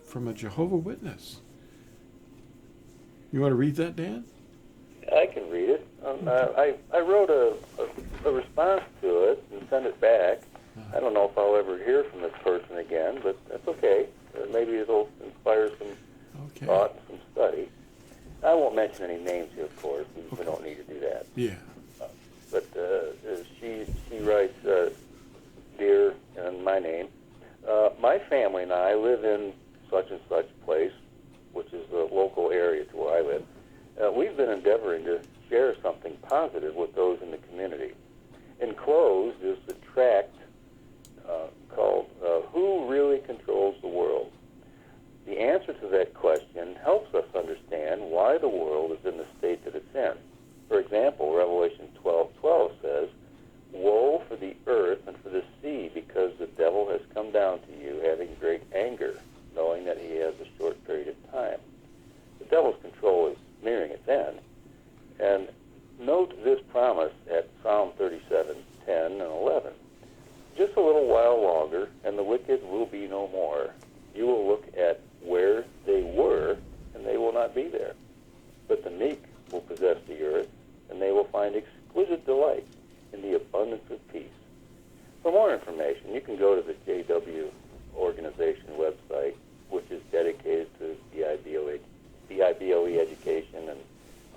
from a Jehovah Witness. You want to read that, Dan? I can read it. I wrote a response to it and sent it back. I don't know if I'll ever hear from this person again, but that's okay. Maybe it'll inspire some thought and some study. I won't mention any names here, of course. We don't need to do that. Yeah. But she writes, dear, and my name, my family and I live in such and such place, which is the local area to where I live. We've been endeavoring to share something positive with those in the community. Enclosed is the tract called Who Really Controls the World? The answer to that question helps us understand why the world is in the state that it's in. For example, Revelation 12:12 says, Woe for the earth and for the sea, because the devil has come down to you having great anger, knowing that he has a short period of time. The devil's control is nearing its end. And note this promise at Psalm 37:10 and 11. Just a little while longer, and the wicked will be no more. You will look at where they were, and they will not be there. But the meek will possess the earth, and they will find exquisite delight in the abundance of peace. For more information, you can go to the JW organization website, which is dedicated to BIBLE education, and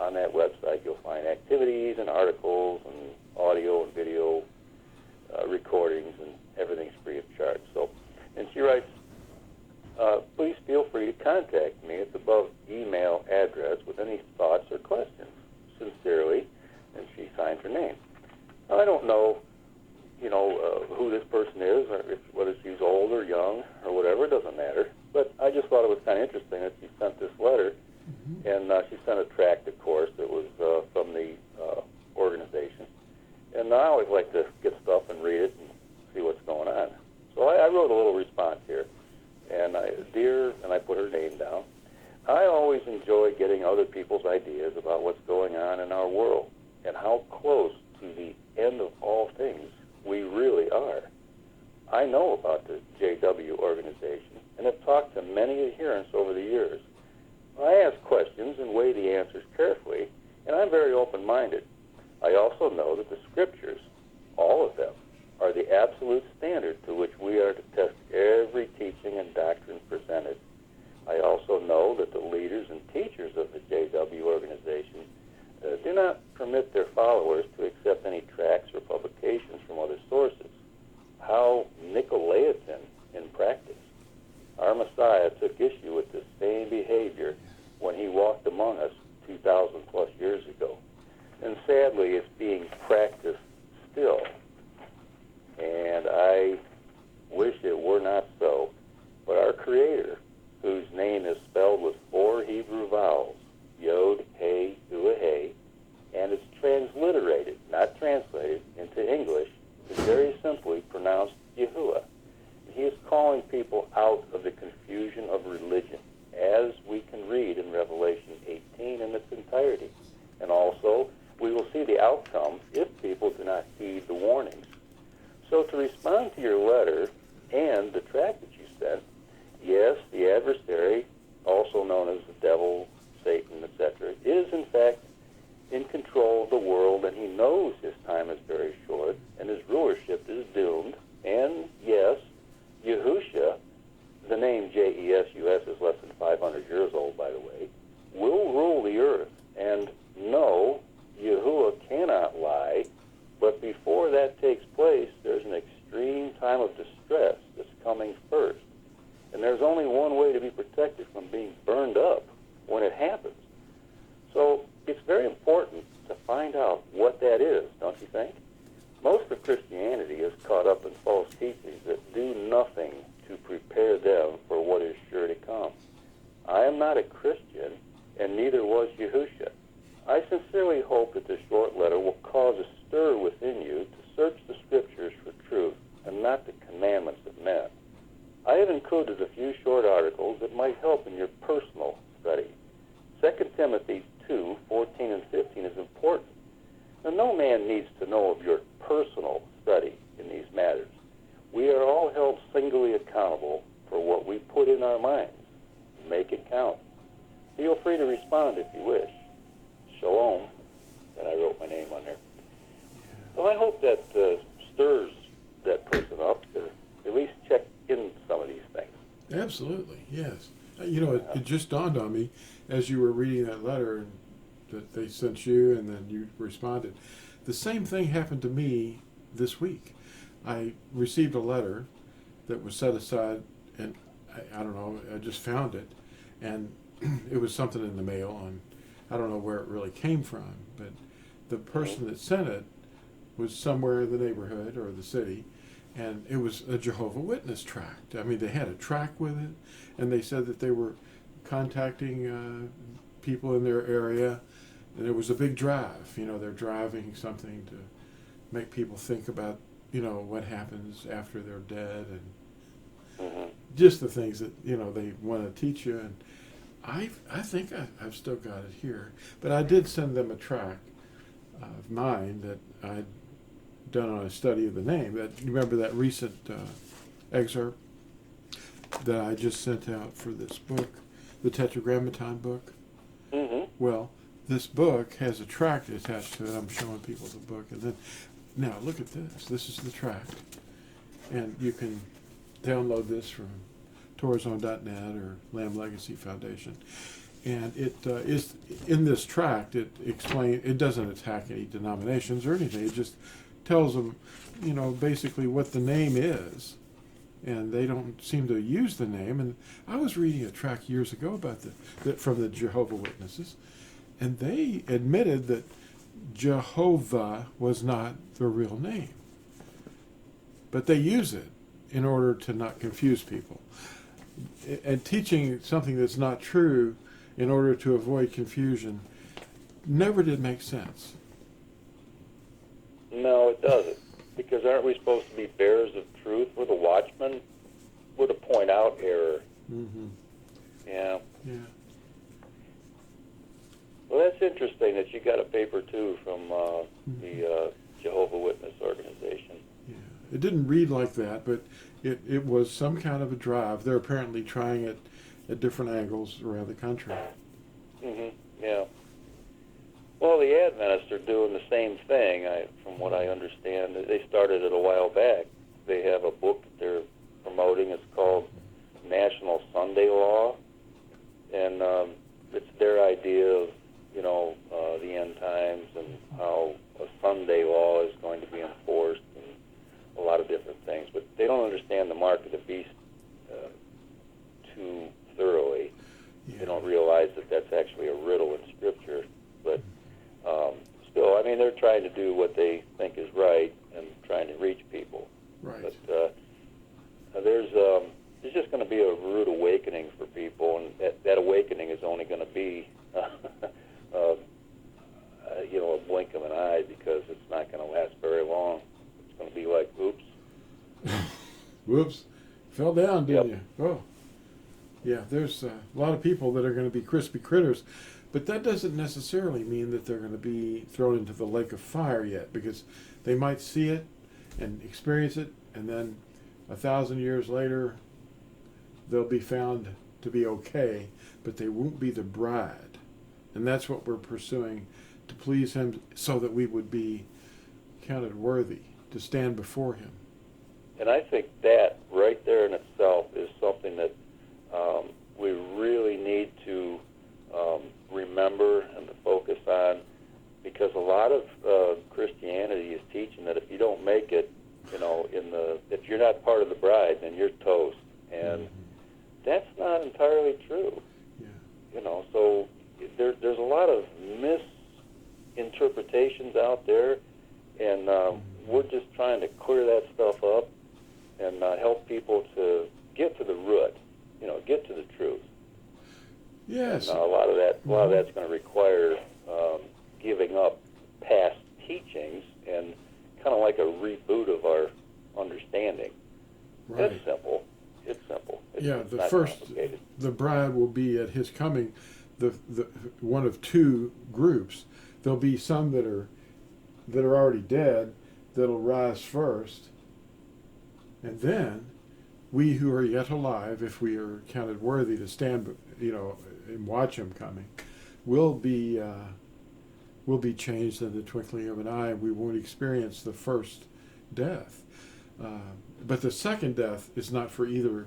on that website you'll find activities and articles and audio and video recordings, and everything's free of charge. So, and she writes, please feel free to contact me at the above email address with any thoughts or questions. Sincerely, and she signs her name. Now, I don't know, who this person is, or whether she's old or young or whatever. It doesn't matter. But I just thought it was kind of interesting that she sent this letter, and she sent a tract, of course, that was from the organization. And I always like to get stuff and read it and see what's going on. So I wrote a little response here. And dear, and I put her name down, I always enjoy getting other people's ideas about what's going on in our world and how close to the end of all things we really are. I know about the JW organization and have talked to many adherents over the years. I ask questions and weigh the answers carefully, and I'm very open-minded. I also know that the scriptures, all of them, are the absolute standard to which we are to test every teaching and doctrine presented. I also know that the leaders and teachers of the JW organization do not permit their followers to accept any tracts or publications from other sources. How Nicolaitan in practice. Our Messiah took issue with the same behavior when he walked among us 2,000 plus years ago. And sadly, it's being practiced still. And I wish it were not so. But our Creator, whose name is spelled with 4 Hebrew vowels, Yod, He, He, and it's transliterated, not translated, into English, is very simply pronounced Yahuwah. And he is calling people out of the confusion of religion, as we can read in Revelation 18 in its entirety. And also, we will see the outcome if people do not heed the warnings. So to respond to your letter and the tract that you sent, yes, the adversary, also known as the devil, Satan, etc., is in fact in control of the world, and he knows his time is very short, and his rulership is doomed. And yes, Yahusha, the name J-E-S-U-S is less than 500 years old, by the way, will rule the earth. And no, Yahuwah cannot lie, but before that takes place, there's an extreme time of distress that's coming first. And there's only one way to be protected from being burned up when it happens. So it's very important to find out what that is, don't you think? Most of Christianity is caught up in false teachings that do nothing to prepare them for what is sure to come. I am not a Christian, and neither was Yahusha. I sincerely hope that this short letter will cause a stir within you to search the scriptures for truth and not the commandments of men. I have included a few short articles that might help in your personal study. 2 Timothy 2:14 and 15 is important. Now, no man needs to know of your personal study in these matters. We are all held singly accountable for what we put in our minds. make it count. Feel free to respond if you wish. Shalom. And I wrote my name on there. So I hope that stirs that person up to at least check in some of these things. Absolutely, yes. It just dawned on me as you were reading that letter that they sent you and then you responded. The same thing happened to me this week. I received a letter that was set aside, and I don't know, I just found it, and it was something in the mail, and I don't know where it really came from, but the person that sent it was somewhere in the neighborhood or the city, and it was a Jehovah Witness tract. I mean, they had a tract with it, and they said that they were contacting people in their area, and it was a big drive. They're driving something to make people think about, what happens after they're dead, and just the things that, they want to teach you. And I think I've still got it here, but I did send them a tract of mine that I'd done on a study of the name. You remember that recent excerpt that I just sent out for this book, the Tetragrammaton book? Mm-hmm. Well, this book has a tract attached to it. I'm showing people the book. And then, now look at this. This is the tract. And you can download this from Torazone.net or Lamb Legacy Foundation. And it is in this tract. It doesn't attack any denominations or anything. It just tells them, basically what the name is, and they don't seem to use the name. And I was reading a tract years ago about that from the Jehovah Witnesses, and they admitted that Jehovah was not the real name, but they use it in order to not confuse people. And teaching something that's not true in order to avoid confusion never did make sense. No, it doesn't. Because aren't we supposed to be bearers of truth? We're the watchmen. We're to point out error. Mm-hmm. Yeah. Yeah. Well, that's interesting that you got a paper, too, from the Jehovah Witness organization. Yeah. It didn't read like that, but it was some kind of a drive. They're apparently trying it at different angles around the country. Mm-hmm. Yeah. Well, the Adventists are doing the same thing, from what I understand. They started it a while back. They have a book that they're promoting. It's called National Sunday Law, and it's their idea of, the end times and how a Sunday law is going to be enforced and a lot of different things. But they don't understand the mark of the beast too thoroughly. Yeah. They don't realize that that's actually a riddle in Scripture. But still, I mean, they're trying to do what they think is right and trying to reach people. Right. But there's just going to be a rude awakening for people, and that awakening is only going to be, a blink of an eye, because it's not going to last very long. It's going to be like, oops. Whoops. Fell down, didn't Yep. you? Oh. Yeah, there's a lot of people that are going to be crispy critters. But that doesn't necessarily mean that they're going to be thrown into the lake of fire yet, because they might see it and experience it, and then 1,000 years later, they'll be found to be okay, but they won't be the bride. And that's what we're pursuing, to please Him so that we would be counted worthy to stand before Him. And I think that right there in itself is something that we really need to remember and to focus on, because a lot of Christianity is teaching that if you don't make it, if you're not part of the bride, then you're toast, and that's not entirely true. Yeah. So there's a lot of misinterpretations out there, and we're just trying to clear that stuff up and help people to get to the root, get to the truth. Yes. And a lot of that's going to require giving up past teachings and kind of like a reboot of our understanding. Right. It's simple. It's simple. It's The not first, complicated. the bride will be at His coming, the one of two groups. There'll be some that are already dead that'll rise first, and then we who are yet alive, if we are counted worthy to stand, and watch him coming, will be changed in the twinkling of an eye. We won't experience the first death. But the second death is not for either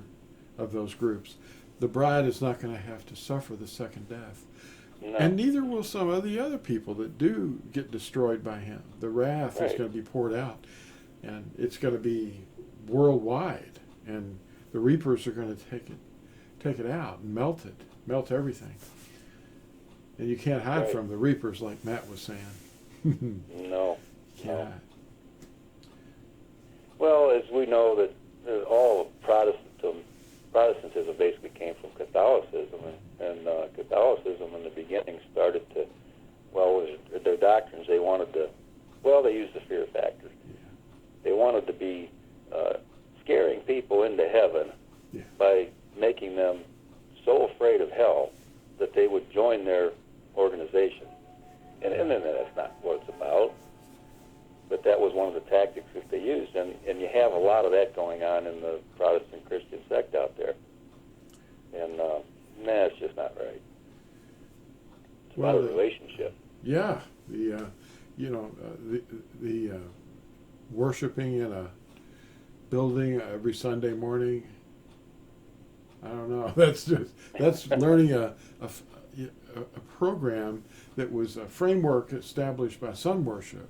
of those groups. The bride is not going to have to suffer the second death. No. And neither will some of the other people that do get destroyed by him. The wrath is going to be poured out, and it's going to be worldwide, and the reapers are going to take it out and melt everything. And you can't hide from the reapers, like Matt was saying. No. Cannot. No. Well, as we know that all of Protestantism basically came from Catholicism, and Catholicism in the beginning started to, their doctrines, they wanted to, they used the fear factor. Yeah. They wanted to be scaring people into heaven by making them so afraid of hell that they would join their organization. And then that's not what it's about. But that was one of the tactics that they used. And you have a lot of that going on in the Protestant Christian sect out there. And, it's just not right. It's about a relationship. Yeah. The worshiping in a building every Sunday morning, I don't know. That's learning a program that was a framework established by sun worship,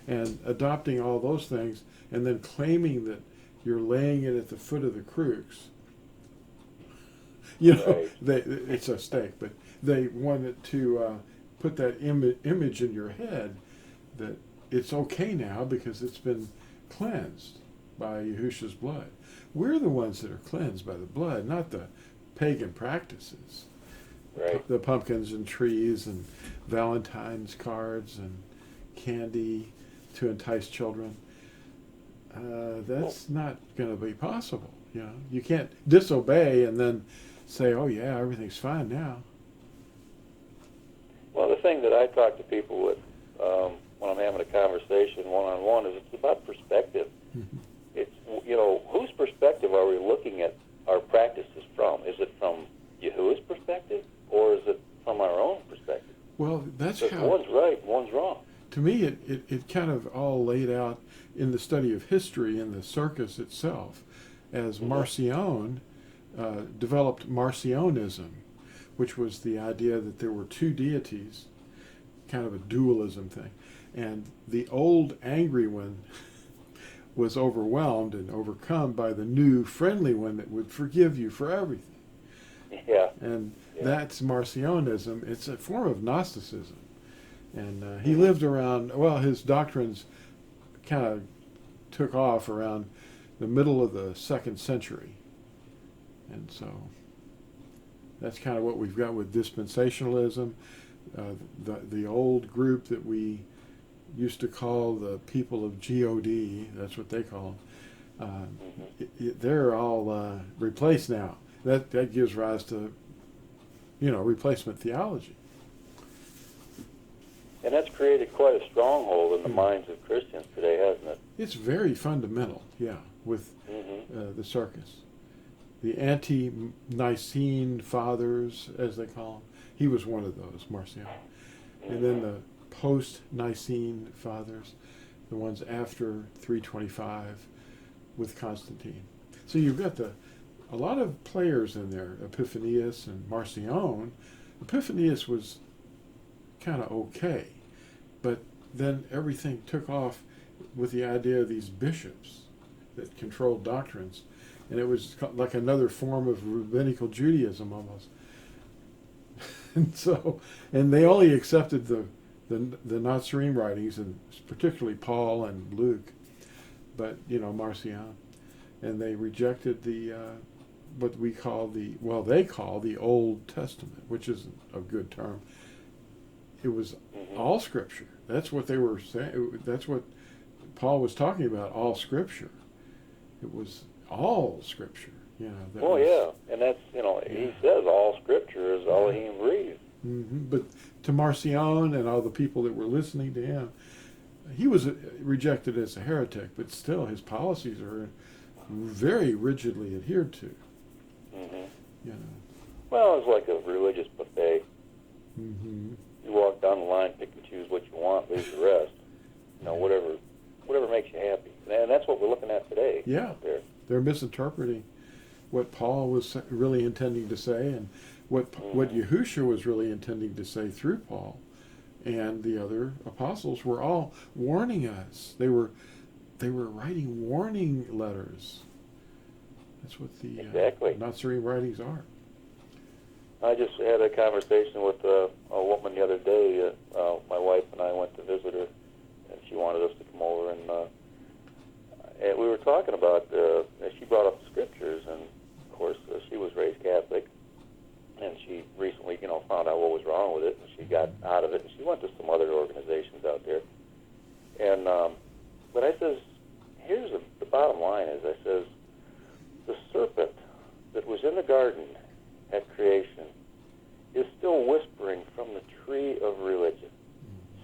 and adopting all those things, and then claiming that you're laying it at the foot of the crux. It's a stake, but they wanted to put that image in your head that it's okay now because it's been cleansed by Yahushua's blood. We're the ones that are cleansed by the blood, not the pagan practices. Right. The pumpkins and trees and Valentine's cards and candy to entice children. That's not going to be possible. You can't disobey and then say, "Oh yeah, everything's fine now." Well, the thing that I talk to people with when I'm having a conversation one-on-one is it's about perspective. Mm-hmm. It's, whose perspective are we looking at our practices from? Is it from Yahuwah's perspective, or is it from our own perspective? Well, that's how. One's right, one's wrong. To me, it kind of all laid out in the study of history in the circus itself, as Marcion developed Marcionism, which was the idea that there were two deities, kind of a dualism thing, and the old angry one was overwhelmed and overcome by the new friendly one that would forgive you for everything. Yeah. And that's Marcionism. It's a form of Gnosticism. And he lived around, his doctrines kind of took off around the middle of the 2nd century. And so that's kind of what we've got with dispensationalism. The old group that we used to call the people of God, that's what they call them, they're all replaced now. That gives rise to, replacement theology. And that's created quite a stronghold in the minds of Christians today, hasn't it? It's very fundamental, with the circus. The anti-Nicene fathers, as they call them, he was one of those, Marcion. And then the post-Nicene fathers, the ones after 325 with Constantine. So you've got a lot of players in there, Epiphanius and Marcion. Epiphanius was kind of okay, but then everything took off with the idea of these bishops that controlled doctrines, and it was like another form of rabbinical Judaism almost. and they only accepted the Natsarim writings, and particularly Paul and Luke, but Marcion, and they rejected the what we call they call the Old Testament, which isn't a good term. It was all Scripture. That's what they were saying. That's what Paul was talking about, all Scripture. It was all Scripture. And that's, he says all Scripture is Elohim breathed. But to Marcion and all the people that were listening to him, he was rejected as a heretic, but still his policies are, very rigidly adhered to. Mm-hmm. You know. Well, it's like a religious buffet. Mm-hmm. You walk down the line, pick and choose what you want, leave the rest. You know, whatever makes you happy. And that's what we're looking at today. Yeah. Out there. They're misinterpreting what Paul was really intending to say, and what Yahusha was really intending to say through Paul, and the other apostles were all warning us. They were writing warning letters. That's what the exactly. Natsarim writings are. I just had a conversation with a woman the other day. My wife and I went to visit her, and she wanted us to come over, and we were talking about. She brought up the scriptures, and of course she was raised Catholic, and she recently, found out what was wrong with it, and she got out of it, and she went to some other organizations out there. And but I says, here's the bottom line is, I says, the serpent that was in the garden at creation is still whispering from the tree of religion,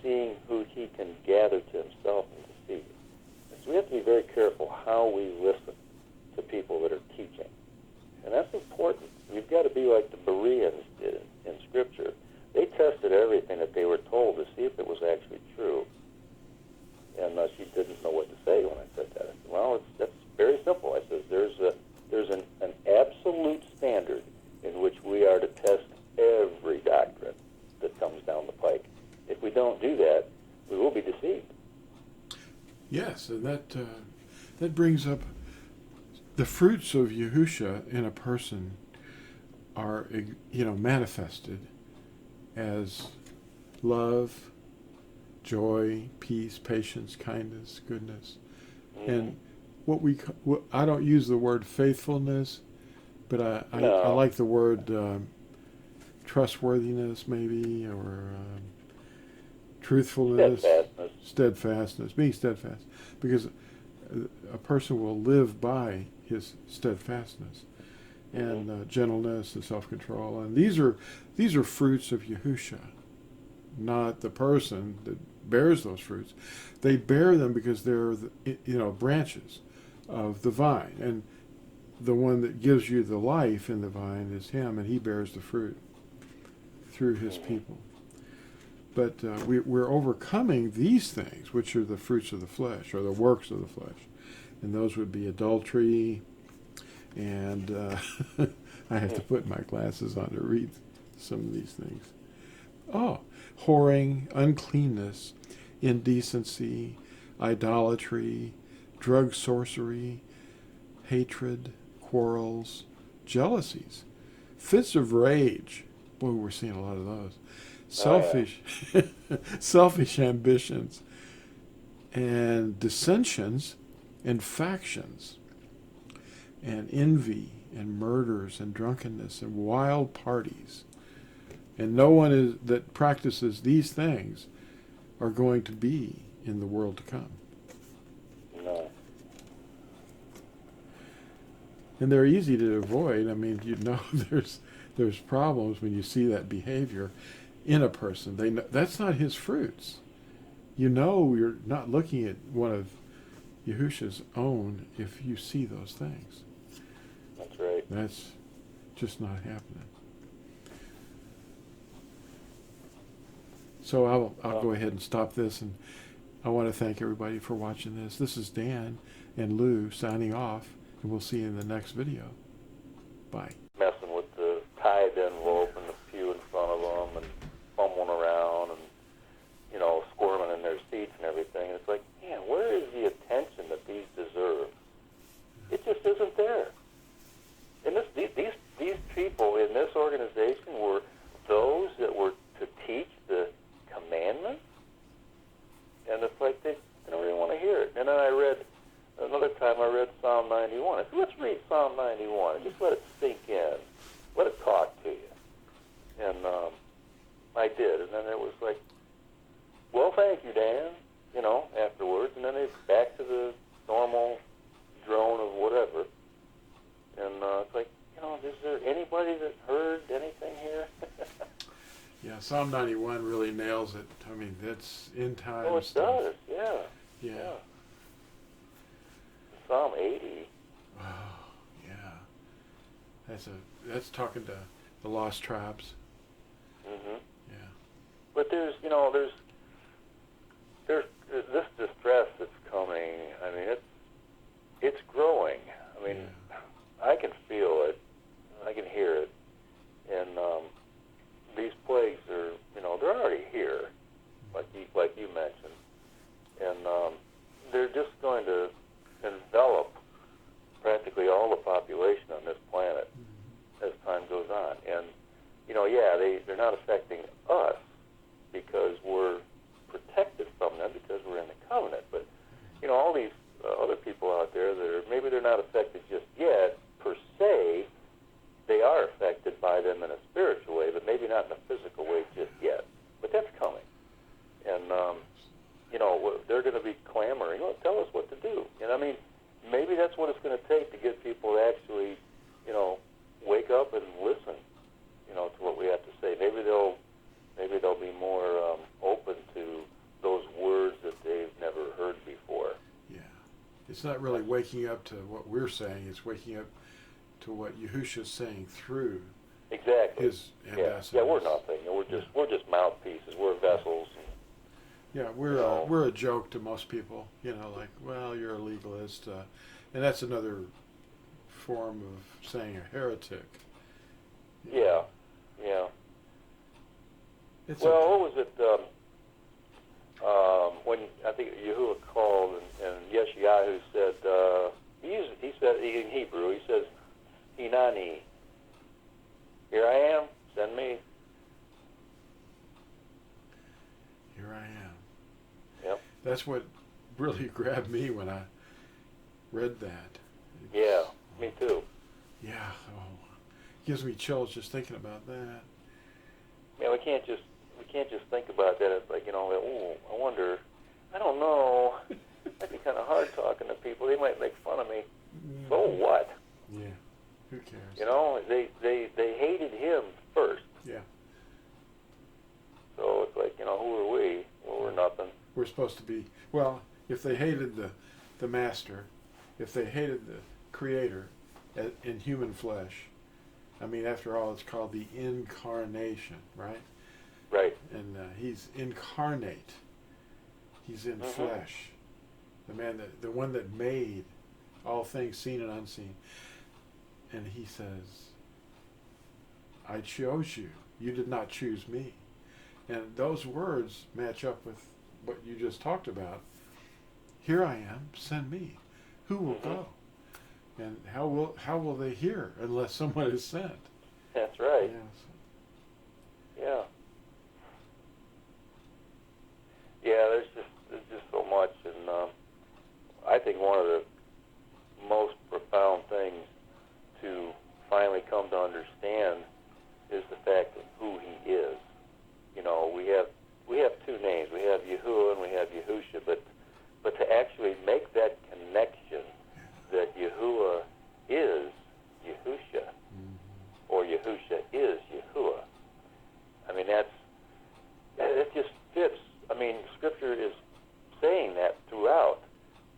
seeing who he can gather to himself and deceive. And so we have to be very careful how we listen to people that are teaching. And that's important. We've got to be like the Bereans did in Scripture. They tested everything that they were told to see if it was actually true. And she didn't know what to say when I said that. I said, well, that's very simple. I said, there's an absolute standard in which we are to test every doctrine that comes down the pike. If we don't do that, we will be deceived. Yes, and that brings up the fruits of Yahusha in a person are manifested as love, joy, peace, patience, kindness, goodness, and I don't use the word faithfulness, but I like the word trustworthiness, maybe, or truthfulness, steadfastness, being steadfast, because a person will live by his steadfastness and gentleness and self-control, and these are fruits of Yahusha, not the person that bears those fruits. They bear them because they're branches of the vine, and the one that gives you the life in the vine is him, and he bears the fruit through his people. But we're overcoming these things, which are the fruits of the flesh, or the works of the flesh. And those would be adultery, and I have to put my glasses on to read some of these things. Oh, whoring, uncleanness, indecency, idolatry, drug sorcery, hatred, quarrels, jealousies, fits of rage. Boy, we're seeing a lot of those. Selfish ambitions, and dissensions, and factions, and envy, and murders, and drunkenness, and wild parties. And no one that practices these things are going to be in the world to come. No. And they're easy to avoid. I mean, there's problems when you see that behavior in a person. They know, that's not his fruits. You're not looking at one of Yahusha's own if you see those things. That's right. That's just not happening. So I'll go ahead and stop this, and I want to thank everybody for watching this. This is Dan and Lew signing off, and we'll see you in the next video. Bye. Messing with the tithe envelope and the pew in front of them, and fumbling around, and squirming in their seats and everything. And it's like, man, where is the attention that these deserve? It just isn't there. And these people in this organization were those that were to teach the commandments, and it's like they don't really want to hear it. And then another time I read Psalm 91. I said, let's read Psalm 91 and just let it sink in. Let it talk to you. And I did. And then it was like, well, thank you, Dan, afterwards. And then it's back to the normal drone of whatever. And it's like, is there anybody that heard anything here? Yeah, Psalm 91 really nails it. I mean, that's Endtime Oh, it stuff. does, yeah. Yeah. Psalm 80. Oh, That's talking to the lost tribes. Hmm. Yeah. But there's this distress that's coming. I mean, it's growing. I mean, I can feel it. I can hear it. And these plagues are, they're already here, like you mentioned. And they're just going to envelop practically all the population on this planet as time goes on. And, they're not affecting us because we're protected from them because we're in the covenant. But, all these other people out there maybe they're not affected just yet per se. They are affected by them in a spiritual way, but maybe not in a physical way just yet. But that's coming. And, they're going to be clamoring, tell us what to do. And, I mean, maybe that's what it's going to take to get people to actually, wake up and listen, to what we have to say. Maybe they'll be more open to those words that they've never heard before. Yeah. It's not really waking up to what we're saying. It's waking up to what Yahushua's saying through exactly his ambassadors. Yeah, we're nothing. We're just mouthpieces. We're vessels. Yeah, we're a joke to most people. Like, well, you're a legalist, and that's another form of saying a heretic. Yeah. It's well, okay. what was it? When I think Yahuwah called and Yeshayahu said, he said in Hebrew, he says, "Hinani, here I am, send me." Here I am. Yep. That's what really grabbed me when I read that. Yeah, me too. Yeah. Oh, gives me chills just thinking about that. Yeah, we can't just think about that. It's like, I wonder. I don't know. That'd be kind of hard talking to people. They might make fun of me. So what? Yeah. Who cares? They hated him first. Yeah. So it's like, who are we? Well, we're nothing. We're supposed to be, if they hated the master, if they hated the creator in human flesh, I mean, after all, it's called the incarnation, right? Right. And he's incarnate. He's in flesh. The one that made all things seen and unseen. And he says, I chose you. You did not choose me. And those words match up with what you just talked about. Here I am, send me. Who will go? And how will they hear unless someone is sent? That's right. Yes. Yeah. Yeah, there's just so much, and I think one of the most profound things to finally come to understand is the fact of who he is. We have two names. We have Yahuwah and we have Yahusha, but to actually make that connection that Yahuwah is Yahusha, or Yahusha is Yahuwah. I mean, that just fits. I mean, Scripture is saying that throughout,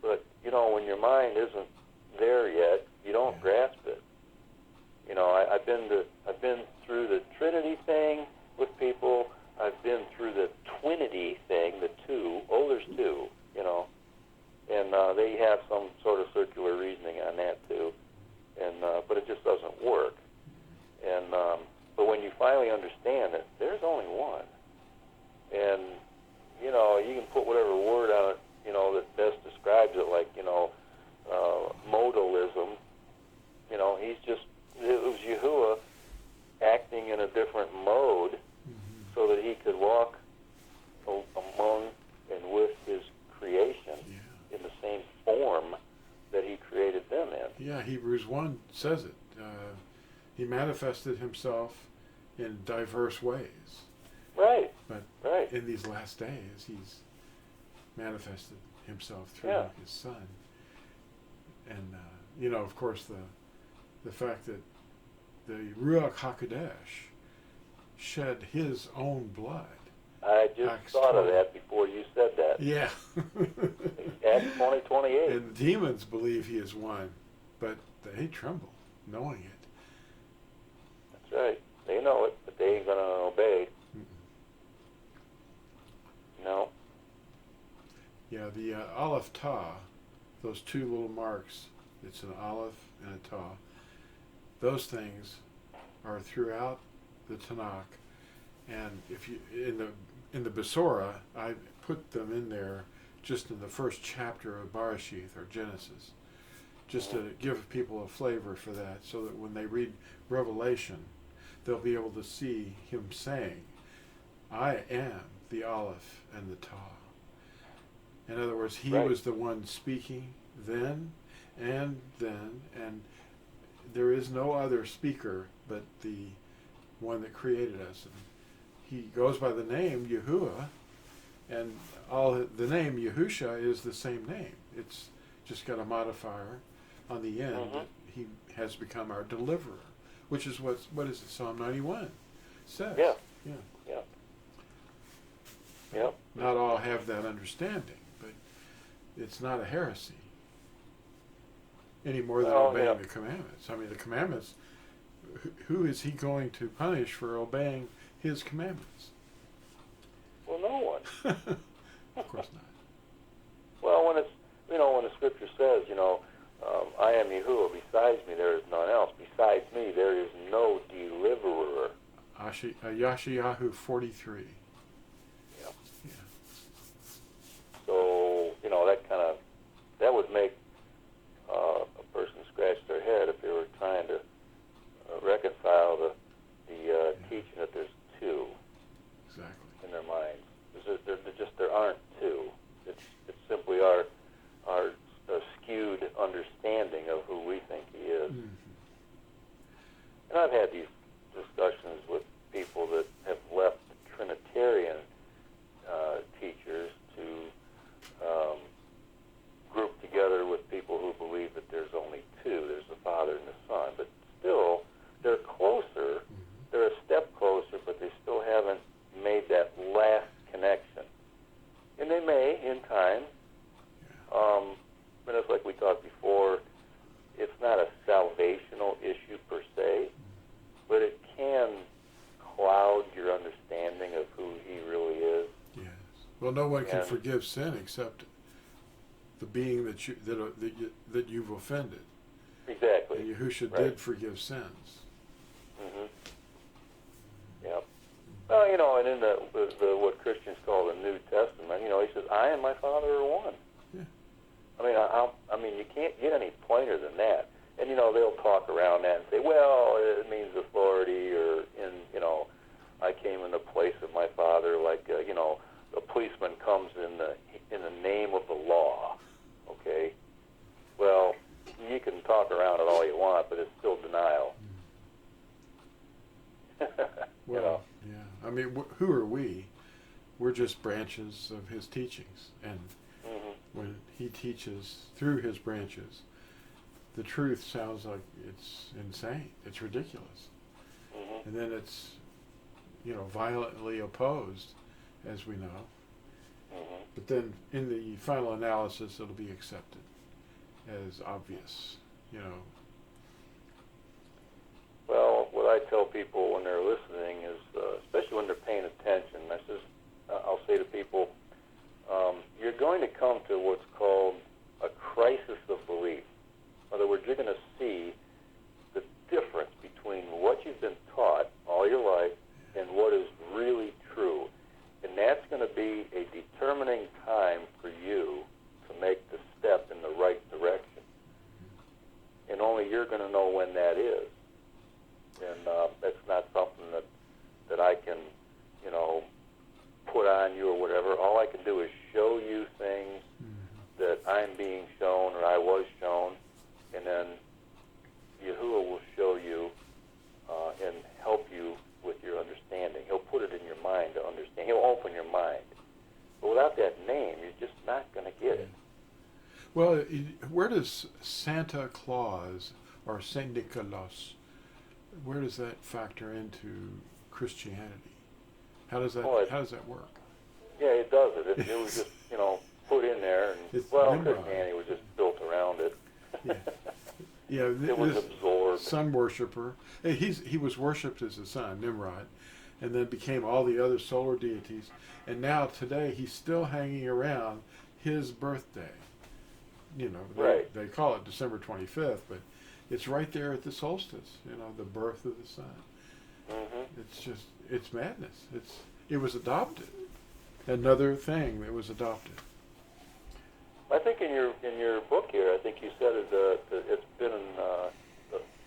but when your mind isn't there yet, you don't grasp it. I've been through the Trinity thing with people. I've been through the Twinity thing, the two. Oh, there's two. And they have some sort of circular reasoning on that too, and but it just doesn't work. And but when you finally understand that there's only one, and you can put whatever word on it, that best describes it, like modalism. It was Yahuwah acting in a different mode, so that he could walk among and with his creation in the same form that he created them in. Yeah, Hebrews 1 says it. He manifested himself in diverse ways. Right. But right. in these last days, he's manifested himself through his Son. And, of course, the fact that the Ruach HaKodesh shed his own blood. I just thought of that before you said that. Yeah. Acts 20:28. And demons believe he is one, but they tremble knowing it. Aleph Tah, those two little marks, it's an Aleph and a Tah, those things are throughout the Tanakh. And if you in the Besorah, I put them in there just in the first chapter of Bereshith or Genesis, just to give people a flavor for that, so that when they read Revelation, they'll be able to see him saying, I am the Aleph and the Tah. In other words, he was the one speaking then, and there is no other speaker but the one that created us. And he goes by the name Yahuwah, and the name Yahusha is the same name. It's just got a modifier on the end. That he has become our deliverer, which is what is it? Psalm 91 says. Yeah. Yeah. Yeah. Yeah. Not all have that understanding, but it's not a heresy any more than obeying the commandments. I mean, the commandments, who is he going to punish for obeying his commandments? Well, no one. Of course not. Well, when it's, when the scripture says, I am Yahuwah, besides me there is none else. Besides me there is no deliverer. Yashayahu 43. Yeah. Yeah. So, that would make a person scratch their head if they were trying to reconcile the teaching that there's two. Exactly. In their minds. There aren't two. It's simply our skewed understanding of who we think he is. Mm-hmm. And I've had these discussions with people that have left Trinitarian teachers to group together with people who believe that there's only two. There's the Father and the Son. But still, they're closer. Mm-hmm. They're a step closer, but they still haven't made that last connection. And they may, in time. But it's like we talked before, it's not a salvational issue per se, but it can cloud your understanding of who he really is. Yes. Well, no one can forgive sin except the being that you've offended. Exactly. And Yahushua did forgive sins. Mm-hmm. Yeah. Well, and in the what Christians call the New Testament, he says, I and my Father are one. Yeah. I mean, you can't get any plainer than that. And, they'll talk around that and say, well, it means authority, or I came in the place of my Father, like, a policeman comes in the name of the law, okay? Well, you can talk around it all you want, but it's still denial. Well, yeah. I mean, who are we? We're just branches of his teachings. And when he teaches through his branches, the truth sounds like it's insane. It's ridiculous. And then it's, violently opposed, as we know. But then in the final analysis, it'll be accepted as obvious, Well, what I tell people when they're listening is, especially when they're paying attention, I'll say to people, you're going to come to what's called a crisis of belief. In other words, you're going to see the difference between what you've been taught all your life and what is really true. And that's going to be a determining time for you to make the step in the right direction. And only you're going to know when that is. And that's not something that I can, put on you or whatever. All I can do is show you things that I'm being shown or I was shown, and then Yahuwah will show you and help you with your understanding. He'll put it in your mind to understand. He'll open your mind. But without that name, you're just not going to get it. Well, where does Santa Claus or Saint Nicholas, where does that factor into Christianity? How does that work? Yeah, it does it. It was just, put in there, and Christianity was just built around it. Yeah, it was absorbed. Sun worshiper. He was worshipped as a sun, Nimrod, and then became all the other solar deities. And now today he's still hanging around his birthday. You know, Right. they call it December 25th, but it's right there at the solstice. You know, the birth of the sun. It's just, it's madness. It was adopted. Another thing that was adopted. I think in your book here, I think you said it's been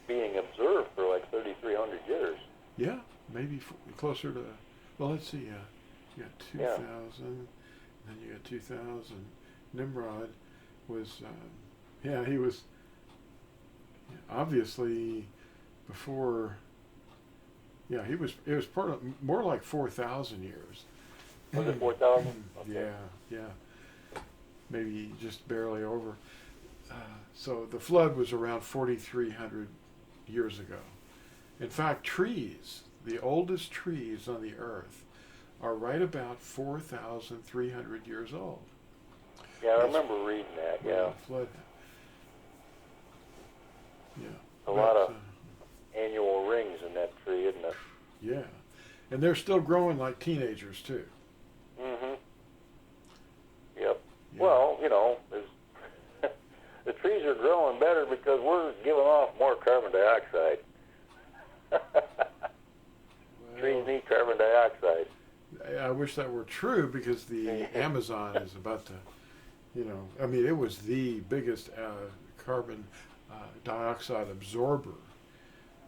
being observed for like 3,300 years. Yeah, maybe closer to. Well, let's see. You got 2000, then you got 2000. Nimrod was. He was. Obviously, before. Yeah, he was. It was more like 4,000 years. Was it 4,000? Okay. Yeah. Maybe just barely over. So the flood was around 4,300 years ago. In fact, trees, the oldest trees on the earth, are right about 4,300 years old. Yeah, I remember reading that. Yeah. Flood. Yeah. A lot of annual rings in that tree, isn't it? Yeah, and they're still growing like teenagers too. Yep. Yeah. Well, you know, the trees are growing better because we're giving off more carbon dioxide. Trees need carbon dioxide. I wish that were true, because the Amazon is about to, I mean, it was the biggest carbon dioxide absorber,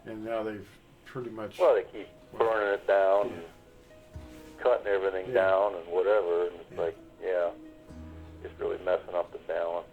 and now they've pretty much. Well, they keep burning it down and cutting everything down and whatever, and it's like, it's really messing up the balance.